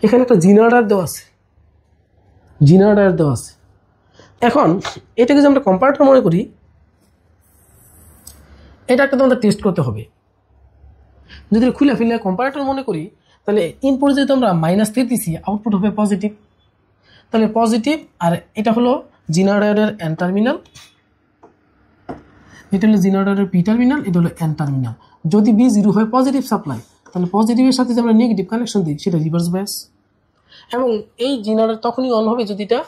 এখানে একটা জেনারেটর দেওয়া আছে, জেনারেটর দেওয়া আছে। এখন এটাকে যদি আমরা কম্পারেটর মনে করি, এটা একটা তো আমাদের টেস্ট করতে হবে। যদি খুলে ফেলে কম্পারেটর মনে করি, তাহলে ইনপুট যেহেতু আমরা -3 দিছি, আউটপুট হবে পজিটিভ। তাহলে পজিটিভ, আর এটা হলো জেনারেটরের এন টার্মিনাল, এটা হলো জেনারেটরের পি টার্মিনাল, এটা হলো এন টার্মিনাল। যদি B0 হয় পজিটিভ সাপ্লাই, তাহলে পজিটিভের সাথে যে আমরা নেগেটিভ কানেকশন দিই সেটা রিভার্স বায়াস। এবং এই জেনারেটর তখনই অন হবে যদি এটা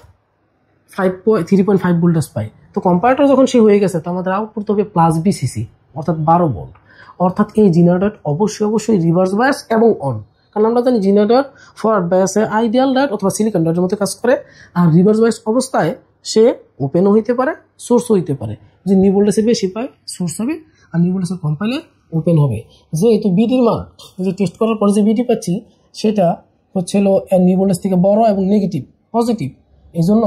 3.5 ভোল্টেজ পাই। তো কম্পারেটর যখন সে হয়ে গেছে, তো আমাদের আউটপুট হবে +BCC, অর্থাৎ 12 ভোল্ট। অর্থাৎ এই জেনারেটর অবশ্যই রিভার্স বায়াস এবং অন। কারণ আমরা জানি জেনারেটর ফরওয়ার্ড বায়াসে আইডিয়াল ডায়োড অথবা সিলিকন ডায়োডের মতো কাজ করে, আর রিভার্স বায়াস অবস্থায় সে ওপেনও হইতে পারে, সোর্সও হইতে পারে। যদি নি ভোল্টেজের বেশি পায় সোর্স হবে, আর নি ভোল্টেজের কম পাইলে ওপেন হবে। যেহেতু বিডির মান যে টেস্ট করার পরে যে বিডি পাচ্ছি সেটা হচ্ছে হলো নি ভোল্টেজ থেকে বড় এবং নেগেটিভ পজিটিভ, এই জন্য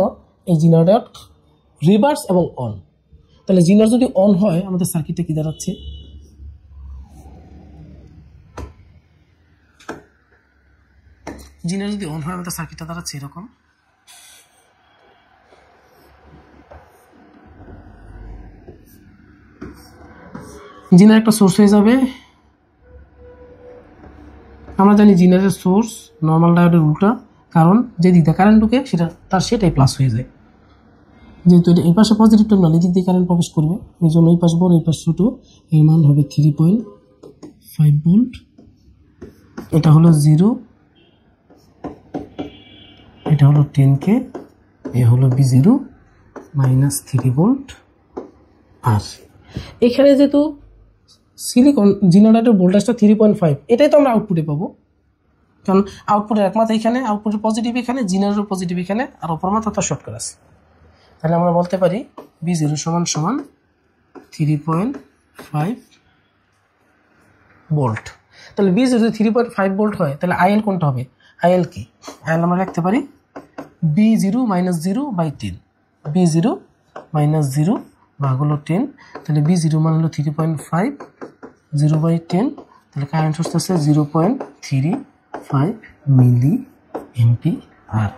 এই জেনারেটর রিভার্স এবং অন। তাহলে জেনারেটর যদি অন হয় আমাদের সার্কিটটা কি দাঁড়াচ্ছে, জেনারেটর যদি অন হয় আমাদের সার্কিটটা দাঁড়াচ্ছে এরকম। জেনারেটর একটা সোর্স হয়ে যাবে। আমরা জানি জেনারেটর সোর্স নর্মাল ডায়োডের উল্টা, কারণ যে দিকটা কারেন্ট ঢুকে সেটাই প্লাস হয়ে যায়। যেহেতু এই পাশে পজিটিভ টার্মিনাল, এই দিক দিয়ে কারেন্ট প্রবেশ করবে, এই জন্য এই পাশ বড় এই পাশ ছোট। এর মান হবে 3.5 ভোল্ট। এটা হলো 0, এটা হলো 10K, এ হলো B0 -3 ভোল্ট। আর এখানে যেহেতু সিলিকন জেনারেটর ভোল্টেজটা 3.5, এটাই তো আমরা আউটপুটে পাবো, কারণ আউটপুটের একমাত্র এখানে, আউটপুটের পজিটিভ এখানে, জেনারেটর পজিটিভ এখানে, আর অপর মাথা তো শর্ট করা আছে। তাহলে আমরা বলতে পারি B0 = 3.5 ভোল্ট। তাহলে B0 যদি 3.5 ভোল্ট হয়, তাহলে IL কোনটা হবে? IL কি? IL আমরা লিখতে পারি B0 - 0/10, B0 - 0 ভাগ হলো 10। তাহলে B0 মান হলো 3.5, 0/10, তাহলে কারেন্ট সোর্স আছে 0.35 মিলি এম্পিয়ার।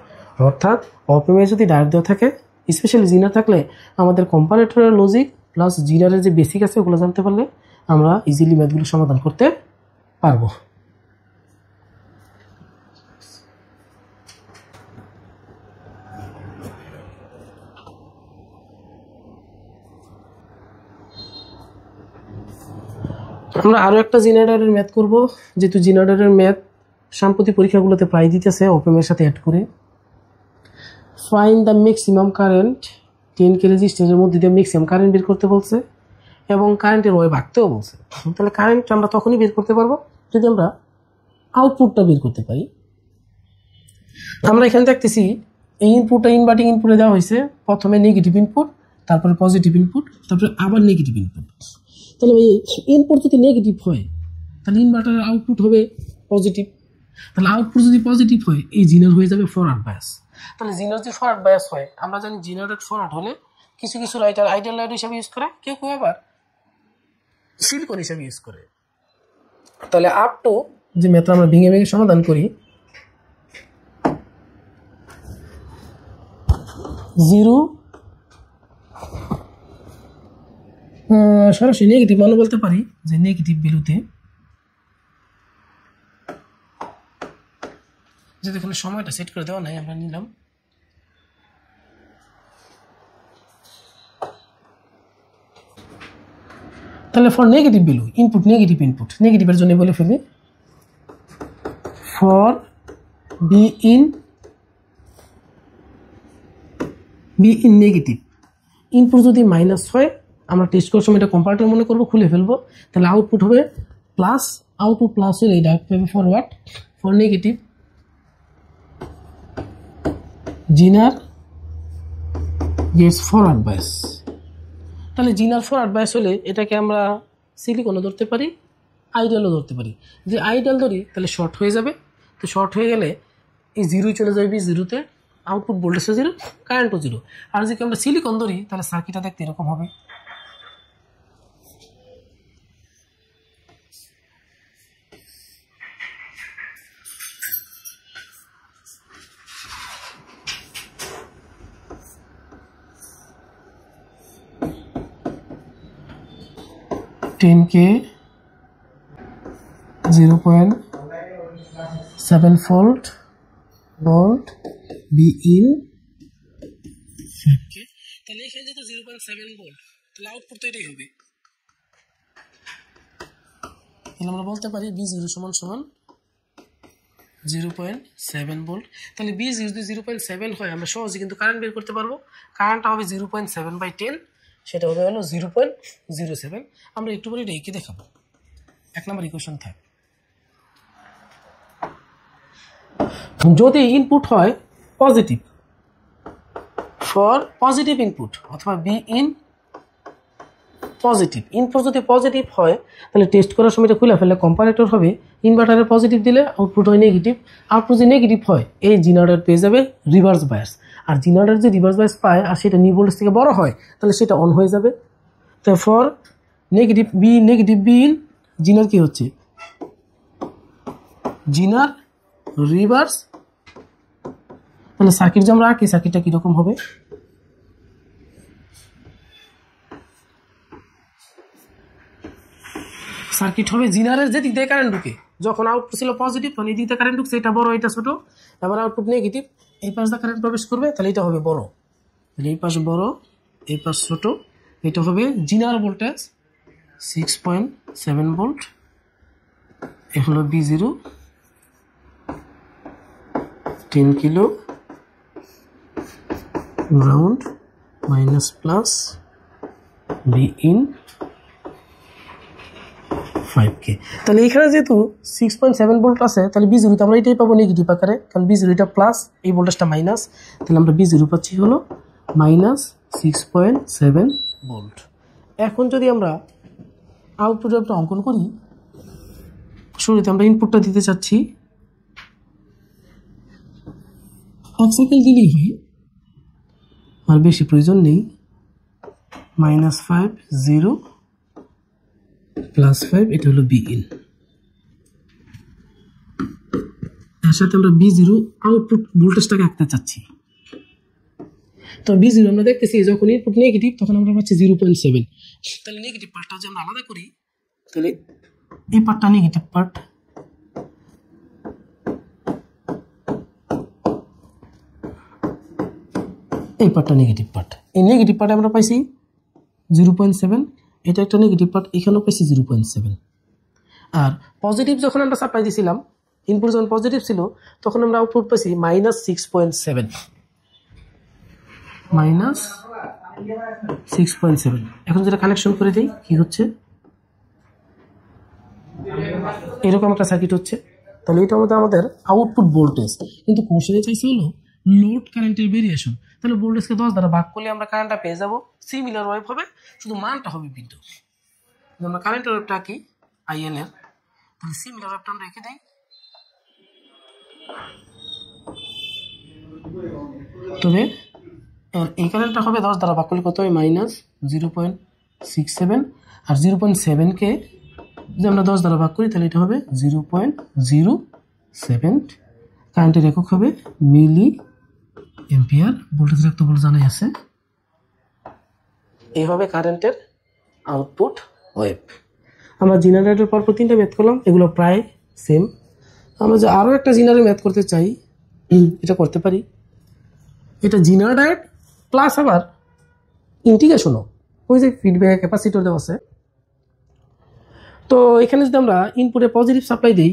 অর্থাৎ অপেমে যদি ডায়োড দেওয়া থাকে, স্পেশালি জিনার থাকলে, আমাদের কম্পারেটরের লজিক প্লাস জিনারের যে বেসিক আছে ওগুলো জানতে পারলে আমরা ইজিলি ম্যাথগুলো সমাধান করতে পারবো। আমরা আরও একটা জেনারেটরের ম্যাথ করব, যেহেতু জেনারেটরের ম্যাথ সাম্প্রতিক পরীক্ষাগুলোতে প্রায় দিতেছে অপেমের সাথে অ্যাড করে। Find the maximum current 10K রেজিস্ট্যান্সের মধ্যে দিয়ে ম্যাক্সিমাম কারেন্ট বের করতে বলছে, এবং কারেন্টের ওয়ে ভাগতেও বলছে। তাহলে কারেন্ট আমরা তখনই বের করতে পারবো যদি আমরা আউটপুটটা বের করতে পারি। আমরা এখানে দেখতেছি এই ইনপুটটা ইনভার্টিং ইনপুটে দেওয়া হয়েছে, প্রথমে নেগেটিভ ইনপুট, তারপরে পজিটিভ ইনপুট, তারপরে আবার নেগেটিভ ইনপুট। তাহলে এই ইনপুট যদি নেগেটিভ হয়, তাহলে ইনভার্টারের আউটপুট হবে পজিটিভ। তাহলে আউটপুট যদি পজিটিভ হয়, এই জিনার হয়ে যাবে ফরওয়ার্ড বায়াস। তাহলে জিনার যদি ফরওয়ার্ড বায়াস হয়, আমরা জানি জিনারেট ফরওয়ার্ড হলে কিছু রাইটার আইডিয়াল লাইট হিসাবে ইউজ করে, কেউ আবার সিলিকন হিসাবে ইউজ করে। তাহলে আপ টু যে ম্যাথ আমরা ভেঙে সমাধান করি, 0 সরাসরি নেগেটিভ মানও বলতে পারি, যে নেগেটিভ ভ্যালুতে, যদি এখানে সময়টা সেট করে দেওয়া নাই, আমরা নিলাম তাহলে ফর নেগেটিভ ভ্যালু ইনপুট, নেগেটিভের জন্য বলে ফেলি for be in negative, input যদি মাইনাস হয়, আমরা টেস্ট করার সময় এটা কম্পারেটর মনে করবো, খুলে ফেলবো, তাহলে আউটপুট হবে প্লাস। আউটপুট প্লাস হলে এটা পাবে ফরওয়ার্ড, ফর নেগেটিভ জিনার গেটস ফরওয়ার্ড বায়াস। তাহলে জিনার ফরওয়ার্ড বায়াস হলে এটাকে আমরা সিলিকনও ধরতে পারি, আইডিয়ালও ধরতে পারি। যদি আইডিয়াল ধরি তাহলে শর্ট হয়ে যাবে, তো শর্ট হয়ে গেলে এই 0 চলে যাবে B0-তে, আউটপুট ভোল্টেজও 0, কারেন্টও 0। আর যদি আমরা সিলিকন ধরি তাহলে সার্কিটটা দেখতে এরকম হবে। 10K 0.7 volt B in 5K। তাহলে এখানে যেহেতু 0.7 ভোল্ট, তাহলে আউটপুট তো এটাই হবে। তাহলে আমরা বলতে পারি B0 সমান 0.7 ভোল্ট। তাহলে B0 যদি 0.7 হয় আমরা সহজে কিন্তু কারেন্ট বের করতে পারবো। কারেন্টটা হবে 0.7/10, সেটা হবে হলো 0.07। আমরা একটু পরে এঁকে দেখাবো। 1 নম্বর ইকুয়েশন থাক। যদি ইনপুট হয় পজিটিভ, ফর পজিটিভ ইনপুট অথবা বি ইন পজিটিভ, ইনপুট যদি পজিটিভ হয় তাহলে টেস্ট করার সময় এটা খুলে ফেললে কম্পারেটর হবে, ইনভার্টারে পজিটিভ দিলে আউটপুট হয় নেগেটিভ। আউটপুট যদি নেগেটিভ হয় এই জেনারেটর পেয়ে যাবে রিভার্স বায়াস, আর জেনারেটর যদি রিভার্স বায়াস পায় আর সেটা নিউ ভোল্টেজ থেকে বড় হয় তাহলে সেটা অন হয়ে যাবে। তো ফর নেগেটিভ বি ইন জিনার কি হচ্ছে, জিনার রিভার্স। তাহলে সার্কিট যে আমরা আঁকি সার্কিটটা কিরকম হবে, সার্কিট হবে জিনারের যে দিক দিয়ে কারেন্ট ঢুকে, যখন আউটপুট ছিল পজিটিভ তখন এই দিক দিয়ে কারেন্ট ঢুকছে, এটা বড় এটা ছোট। আবার আউটপুট নেগেটিভ, এই পাশ দিয়ে কারেন্ট প্রবেশ করবে তাহলে এটা হবে বড়, তাহলে এই পাশ বড় এই পাশ ছোট। এটা হবে জিনার ভোল্টেজ 6.7 ভোল্ট। এ হলো B0 10 kilo ground minus plus B in 5K। তাহলে এখানে যেহেতু 6.7 ভোল্ট আছে তাহলে B0 তে আমরা এটাই পাবো নেগেটিভ আকারে, কারণ B0 এটা প্লাস এই ভোল্টেজটা মাইনাস, তাহলে আমরা B0 পাচ্ছি হলো মাইনাস 6.7 ভোল্ট। এখন যদি আমরা আউটপুট একটা অঙ্কন করি, শুরুতে আমরা ইনপুটটা দিতে চাচ্ছি, হাফ সাইকেল দিলেই হয়, আর বেশি প্রয়োজন নেই। -5 0 +5 এটা হলো বি ইন, এর সাথে আমরা B0 আউটপুট ভোল্টেজটাকে আঁকতে চাচ্ছি। তো B0 আমরা দেখতেছি যখন ইনপুট নেগেটিভ তখন আমরা পাচ্ছি 0.7। তাহলে নেগেটিভ পার্টটা যদি আমরা আলাদা করি তাহলে এই পার্টটা নেগেটিভ পার্ট, এই পার্টটা নেগেটিভ পার্ট। এই নেগেটিভ পার্টে আমরা পাইছি 0.7, এটা একটা নেগেটিভ পার্ট, এখানেও পাইছি 0.7। আর পজিটিভ যখন আমরা সাপ্লাই দিয়েছিলাম, ইনপুট যখন পজিটিভ ছিল তখন আমরা আউটপুট পাইছি -6.7, -6.7। এখন যেটা কানেকশন করে দিই কি হচ্ছে, এরকম একটা সার্কিট হচ্ছে। তাহলে এটা আমাদের আউটপুট ভোল্টেজ, কিন্তু কোশ্চেনে চাইছে হলো লোড কারেন্টের ভেরিয়েশন। তাহলে ভোল্টেজকে 10 দ্বারা ভাগ করলে আমরা কারেন্টটা পেয়ে যাবো, সিমিলার ওয়েভ হবে, শুধু মানটা হবে বিদ্যুৎ। আমরা কারেন্টের ওয়েভটা কি IL এর, তাহলে সিমিলার ওয়েভটা আমরা রেখে দিই। তবে এই কারেন্টটা হবে 10 দ্বারা ভাগ করলে কত হয়, -0.67, আর 0.7কে যদি আমরা 10 দ্বারা ভাগ করি তাহলে এটা হবে 0.07। কারেন্টের একক হবে মিলি এম্পিয়ার, ভোল্টেজের একটা ভোল্ট জানাই আছে। এই হবে কারেন্টের আউটপুট ওয়েভ। আমরা জেনারেটর পরপর 3টা ম্যাথ করলাম, এগুলো প্রায় সেম। আমরা যে আরও একটা জেনারেটর ম্যাথ করতে চাই এটা করতে পারি। এটা জেনারেটর প্লাস আবার ইন্টিগ্রেশনও, ওই যে ফিডব্যাক ক্যাপাসিটর দেওয়া আছে। তো এখানে যদি আমরা ইনপুটে পজিটিভ সাপ্লাই দিই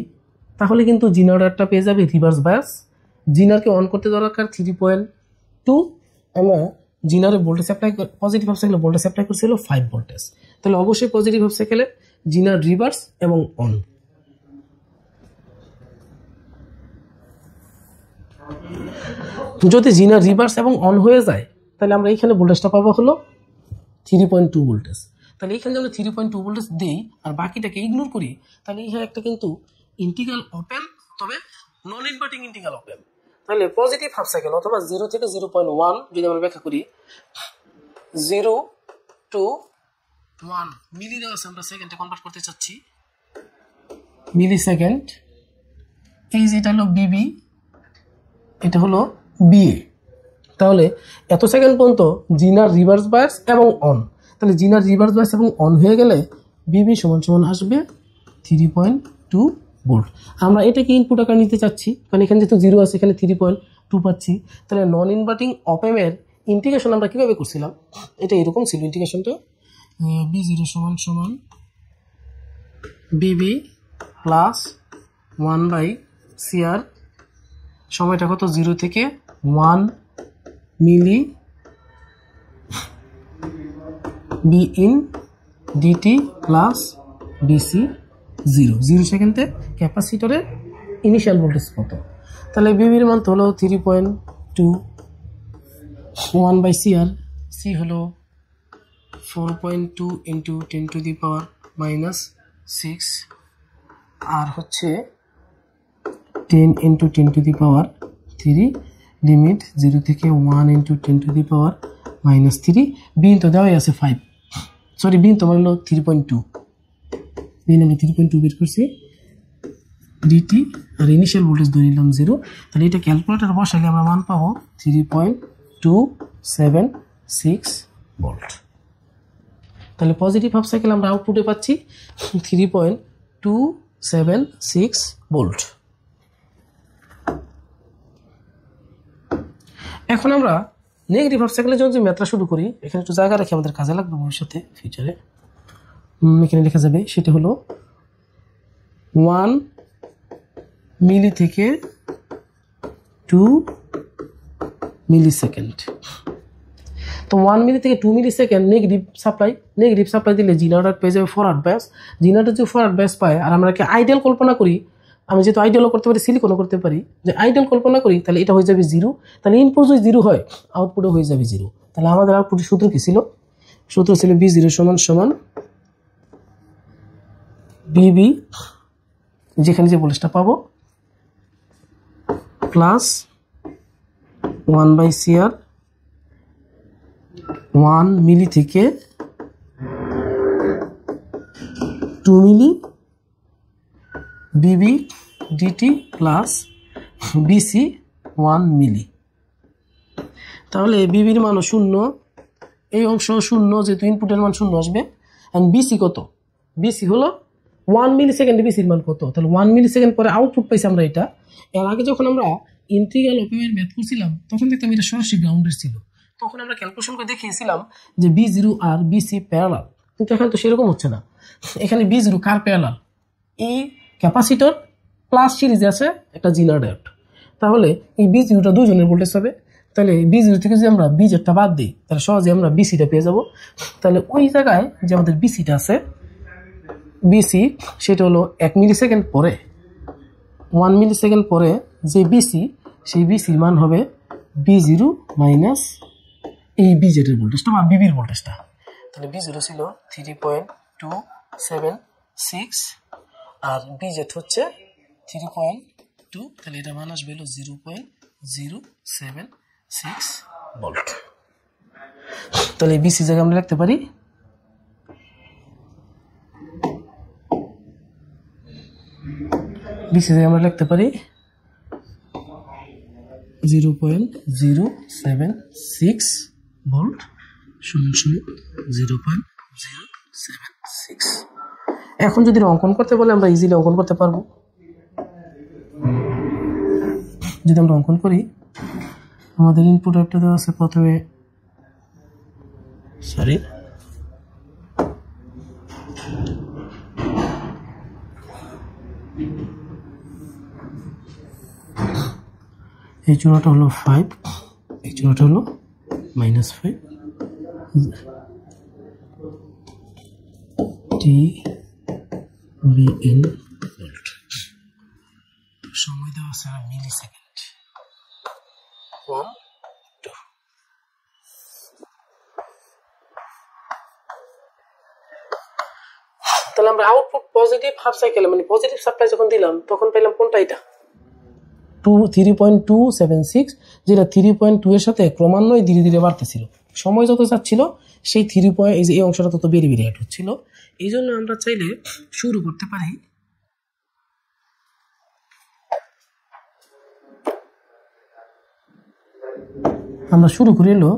তাহলে কিন্তু জেনারেটরটা পেয়ে যাবে রিভার্স বায়াস। জিনারকে অন করতে দরকার 3.2, আমরা জিনারে ভোল্টেজ সাপ্লাই পজিটিভ হাফ সাইকেলে ভোল্টেজ সাপ্লাই করছিল 5 ভোল্টেজ, তাহলে অবশ্যই পজিটিভ হাফ সাইকেলে জিনার রিভার্স এবং অন। যদি জিনার রিভার্স এবং অন হয়ে যায় তাহলে আমরা এখানে ভোল্টেজটা পাবো হলো 3.2 ভোল্টেজ। তাহলে এখানে যদি আমরা 3.2 ভোল্টেজ দিই আর বাকিটাকে ইগনোর করি তাহলে এখানে একটা কিন্তু ইন্টিগ্রাল ওপেন, তবে নন ইনভার্টিং ইন্টিগ্রাল ওপেন। তাহলে পজিটিভ হাফ সাইকেল অথবা 0 থেকে 0.1 যদি আমরা ব্যাখ্যা করি, 0 to 1 মিলি দেওয়া আছে, আমরা সেকেন্ডে কনভার্ট করতে চাচ্ছি মিলি সেকেন্ড। এই যেটা হলো বিবি, এটা হলো বিএ। তাহলে এত সেকেন্ড পর্যন্ত জিনার রিভার্স বায়াস এবং অন, তাহলে জিনার রিভার্স বায়াস এবং অন হয়ে গেলে বিবি সমান সমান আসবে 3.2 ভোল্ট। আমরা এটাকে ইনপুট আকার নিতে চাচ্ছি, কারণ এখানে যেহেতু 0 আছে, এখানে 3.2 পাচ্ছি। তাহলে নন ইনভার্টিং অপ এর ইন্টিগ্রেশন আমরা কিভাবে করছিলাম, এটা এরকম ছিল ইন্টিগ্রেশনটা, B0 সমান সমান বিবি প্লাস 1/CR, সময়টা কত, 0 থেকে 1 মিলি B in DT plus BC 0 সেকেন্ডে ক্যাপাসিটরের ইনিশিয়াল ভোল্টেজ কত। তাহলে বিবির মান তো হলো 3.2, 1/CR, সি হলো 4.2 ইন্টু 10⁻⁻6, আর হচ্ছে 10 ইন্টু 10⁻3, লিমিট 0 থেকে 1 ইন্টু 10⁻3, বিন তো দেওয়াই আছে 5, সরি বিন তোমার হলো 3.2, বিন আমি 3.2 বের করছি, ডিটি আর ইনিশিয়াল ভোল্টেজ ধরে নিলাম 0। তাহলে এটা ক্যালকুলেটার বসালে আমরা মান পাবো 3.276 ভোল্ট। তাহলে পজিটিভ হাফ সাইকেল আমরা আউটপুটে পাচ্ছি 3.276 ভোল্ট। এখন আমরা নেগেটিভ হাফ সাইকেলের জন্য যে ম্যাথটা শুরু করি, এখানে একটু জায়গা রেখে আমাদের কাজে লাগবে ভবিষ্যতে ফিউচারে, এখানে লেখা যাবে, সেটা হলো 1 মিলি থেকে 2 মিলি সেকেন্ড। তো 1 মিলি থেকে 2 মিলি সেকেন্ড নেগেটিভ সাপ্লাই দিলে জেনারেটর পেয়ে যাবে ফরওয়ার্ড ব্যাস। জেনারেটর যদি ফরওয়ার্ড ব্যাস পায়, আর আমরা আইডিয়াল কল্পনা করি, আমি যেহেতু আইডিয়ালও করতে পারি, সিলিকনও করতে পারি, যে আইডিয়াল কল্পনা করি, তাহলে এটা হয়ে যাবে 0। তাহলে ইনপুট যদি 0 হয়, আউটপুটও হয়ে যাবে 0। তাহলে আমাদের আউটপুটের সূত্র কি ছিল? সূত্র ছিল B0 সমান সমান বিবি, যেখানে যে ভোল্টেজটা পাবো, প্লাস 1/CR 1 মিলি থেকে 2 মিলি বিবি ডিটি প্লাস বিসি 1 মিলি। তাহলে বিবির মানও 0, এই অংশ 0, যেহেতু ইনপুটের মান 0 আসবে। অ্যান্ড বিসি কত? বিসি হলো 1 মিলি সেকেন্ডে বিসির মান কত, তাহলে 1 মিলি সেকেন্ড পরে আউটপুট পাইছি আমরা এটা। এর আগে যখন আমরা ইন্টিগ্রাল অপেমের ম্যাথ করছিলাম, তখন দেখতাম এটা সরাসরি গ্রাউন্ডের ছিল, তখন আমরা ক্যালকুলেশন করে দেখিয়েছিলাম যে B0 আর বিসি প্যারালাল, কিন্তু এখানে তো সেরকম হচ্ছে না। এখানে B0 কার প্যারালাল? এই ক্যাপাসিটর প্লাস সিরিজে আছে একটা জেনারেটর, তাহলে এই B0টা দুজনের ভোল্টেজ হবে। তাহলে B0 থেকে যদি আমরা B0টা বাদ দিই, তাহলে সহজে আমরা বিসিটা পেয়ে যাব। তাহলে ওই জায়গায় যে আমাদের বিসিটা আছে, বিসি সেটা হলো 1 মিলি সেকেন্ড পরে, 1 মিলি সেকেন্ড পরে যে বিসি, সেই বিসির মান হবে B0 মাইনাস এই বিজেটের ভোল্টেজটা বা বিবির ভোল্টেজটা। তাহলে B0 ছিল 3.276 আর বিজেট হচ্ছে 3.2, তাহলে এটা মান আসবে হলো 0.076 ভোল্ট। তাহলে বিসি জায়গায় আমরা লিখতে পারি আমরা লিখতে পারি 0.076 ভোল্ট সমান 0.076। এখন যদি অঙ্কন করতে বলে আমরা ইজিলি অঙ্কন করতে পারবো। যদি আমরা অঙ্কন করি, আমাদের ইনপুট একটা দেওয়া আছে, প্রথমে এই চূড়াটা হলো 5, এই চূড়াটা হলো -5, TBN ভোল্ট, সময় দেওয়া আছে মিলি সেকেন্ড 1, 2। তাহলে আমরা আউটপুট পজিটিভ হাফ সাইকেল মানে পজিটিভ সাপ্লাই যখন দিলাম, তখন পেলাম কোনটা? এটা 3.276, যেটা 3.2 এর সাথে ক্রমান্বয়ে ধীরে ধীরে বাড়তেছিল। সময় যত যাচ্ছিল, সেই 3 এই অংশটা তত বেড়ে বেড়ে অ্যাড হচ্ছিল। এই জন্য আমরা চাইলে শুরু করতে পারি হলো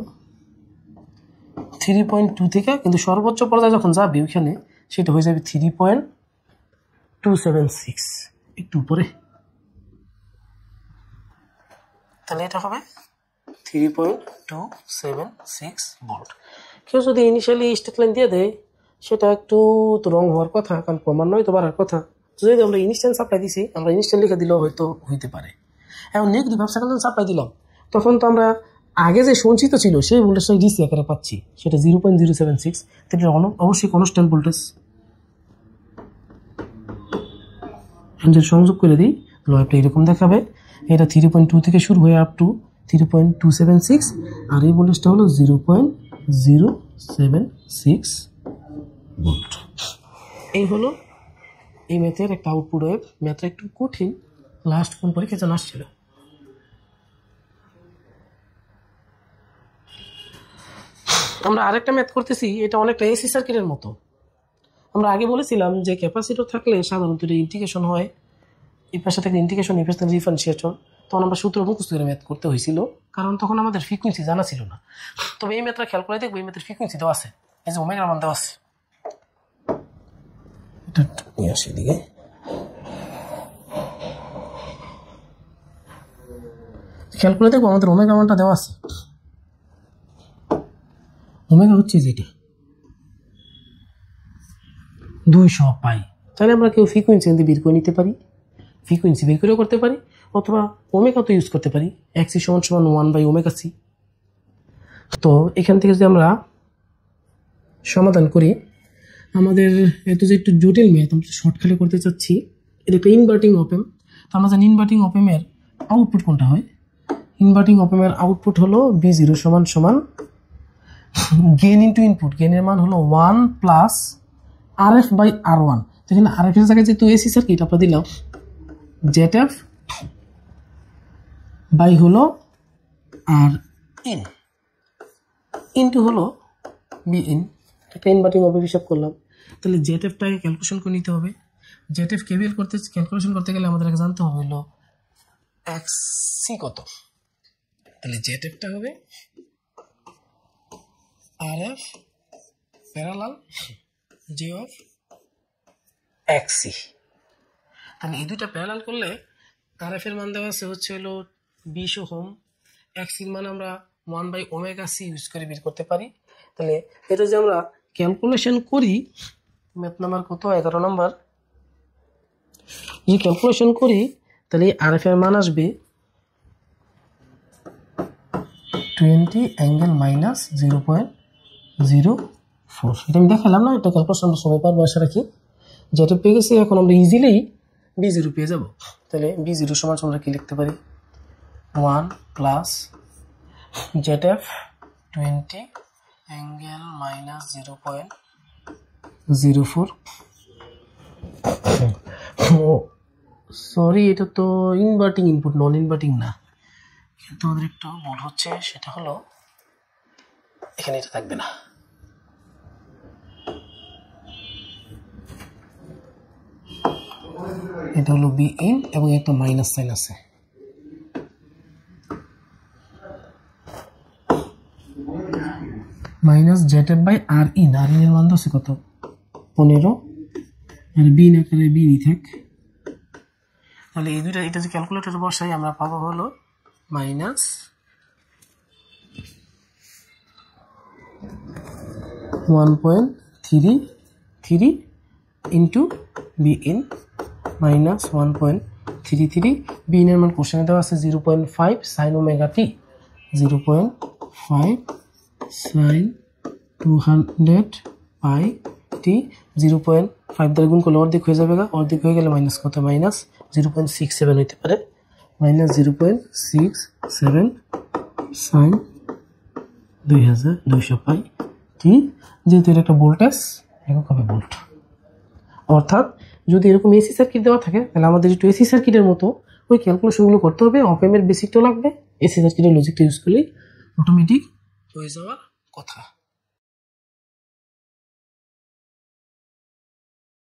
3.2 থেকে, কিন্তু সর্বোচ্চ পর্যায়ে যখন যাবে ওইখানে সেটা হয়ে যাবে 3.276, একটু উপরে। তাহলে এটা হবে 3.276 ভোল্ট। কেউ যদি ইনিশিয়ালি স্টেট লাইন দিয়ে দেয় সেটা একটু তো রং হওয়ার কথা, কারণ ক্রমান্বয়ে তো বাড়ার কথা। যদি আমরা ইনস্ট্যান্ট সাপ্লাই দিছি, আমরা ইনস্ট্যান্ট লিখে দিলেও হয়তো হইতে পারে। এখন নেগেটিভ হাফ সাইকেল সাপ্লাই দিলাম, তখন তো আমরা আগে যে সঞ্চিত ছিল সেই ভোল্টেজটা ডিসি আকারে পাচ্ছি, সেটা 0.076। তাহলে অবশ্যই কনস্ট্যান্ট ভোল্টেজ। যদি সংযোগ করে দিই লাইভটা এরকম দেখাবে, এটা 3.2 থেকে শুরু হয়ে আপ টু 3.276, আর এই ভোল্টেজটা হলো 0.076 ভোল্ট। এই হলো এই ম্যাথের একটা আউটপুট ওয়েভ। ম্যাথটা একটু কঠিন, লাস্ট কোন পরীক্ষা যেন আসছিল। আমরা আরেকটা ম্যাথ করতেছি, এটা অনেকটা এসি সার্কিটের মতো। আমরা আগে বলেছিলাম যে ক্যাপাসিটর থাকলে সাধারণত এটা ইন্টিগ্রেশন হয়, এই পাশে থেকে ইন্টিগ্রেশন, এই পাশে ডিফারেন্সিয়েশন। তখন আমরা সূত্র মুখস্থ করে ম্যাথ করতে হয়েছিল, কারণ তখন আমাদের ফ্রিকোয়েন্সি জানা ছিল না। তবে এই ম্যাথটা খেয়াল করে দেখবো, এই ম্যাথের ফ্রিকোয়েন্সি দেওয়া আছে, এই যে ওমেগার মান দেওয়া আছে। এটা নিয়ে আসি দিকে, খেয়াল করে দেখবো আমাদের ওমেগা মানটা দেওয়া আছে। ওমেগা হচ্ছে যেটা 200 পাই। তাহলে আমরা কেউ ফ্রিকোয়েন্সি বের করে নিতে পারি, ফ্রিকোয়েন্সি বের করেও করতে পারি, অথবা ওমেগা তো ইউজ করতে পারি, XC = 1/ωc। তো এখান থেকে যদি আমরা সমাধান করি, আমাদের এত যে একটু জটিল ম্যাথ আমরা শর্ট খালি করতে চাচ্ছি। এটা একটা ইনভার্টিং অপেম। তো আমরা জানি ইনভার্টিং অপেমের আউটপুট কোনটা হয়। ইনভার্টিং অপেমের আউটপুট হলো B0 = গেইন ইন্টু ইনপুট। গেইনের মান হলো 1 প্লাস RF/R1। এখানে RF এর জায়গায় যেহেতু এসি সার্কিট আমরা দিলাম ZF বাই হলো RIN ইন্টু হলো BIN। একটা ইনভার্টিং অপেম হিসাব করলাম। তাহলে ZF-টাকে ক্যালকুলেশন করে নিতে হবে। ZF ক্যালকুলেশন করতে গেলে আমাদের জানতে হবে হলো XC কত। তাহলে ZF-টা হবে RF parallel J of XC। তাহলে এই দুইটা প্যারালাল করলে RF এর মান দেওয়া আছে হচ্ছে হলো 20 ওহম, XC এর মান আমরা 1/ωc ইউজ করে বের করতে পারি। তাহলে এটা যে আমরা ক্যালকুলেশন করি, ম্যাথ নাম্বার কত 11 নম্বর, যদি ক্যালকুলেশন করি তাহলে RF এর মান আসবে 20∠−0.04। এটা আমি দেখালাম না, এটা ক্যালকুলেশন আমরা সবাই পারবো আশা রাখি। যেটা পেয়ে গেছি, এখন আমরা ইজিলি B0 পেয়ে যাব। তাহলে B0 = আমরা কি লিখতে পারি, 1 প্লাস ZF 20∠−0.04। সরি, এটা তো ইনভার্টিং ইনপুট, নন ইনভার্টিং না। কিন্তু আমাদের একটু ভুল হচ্ছে, সেটা হলো এখানে এটা থাকবে না। এটা হলো BIN এবং একটা মাইনাস সাইন আছে। Minus ZF/RIN। RIN এর মান আছে কত, 15, আর BIN আকারে BIN থাক। তাহলে এই দুইটা, এটা যে ক্যালকুলেটর বসাই আমরা পাবো হলো -1.33 ইন্টু BIN মাইনাস 1.33। BIN এর মান কোশ্চেনে দেওয়া আছে 0.5 sin ωt, 0.5 sin 200πt। 0.5 দ্বারা গুণ করলে অর্ধেক হয়ে যাবে, অর্ধেক হয়ে গেলে মাইনাস কত, -0.67 হইতে পারে, -0.67 sin 2200πt। যেহেতু এটা একটা ভোল্টেজ, একক হবে ভোল্ট। অর্থাৎ যদি এরকম এসি সার্কিট দেওয়া থাকে, তাহলে আমাদের একটু এসি সার্কিটের মতো ওই ক্যালকুলেশনগুলো করতে হবে। অপেমের বেসিকটাও লাগবে, এসি সার্কিটের লজিকটা ইউজ করলেই অটোমেটিক হয়ে যাওয়ার কথা।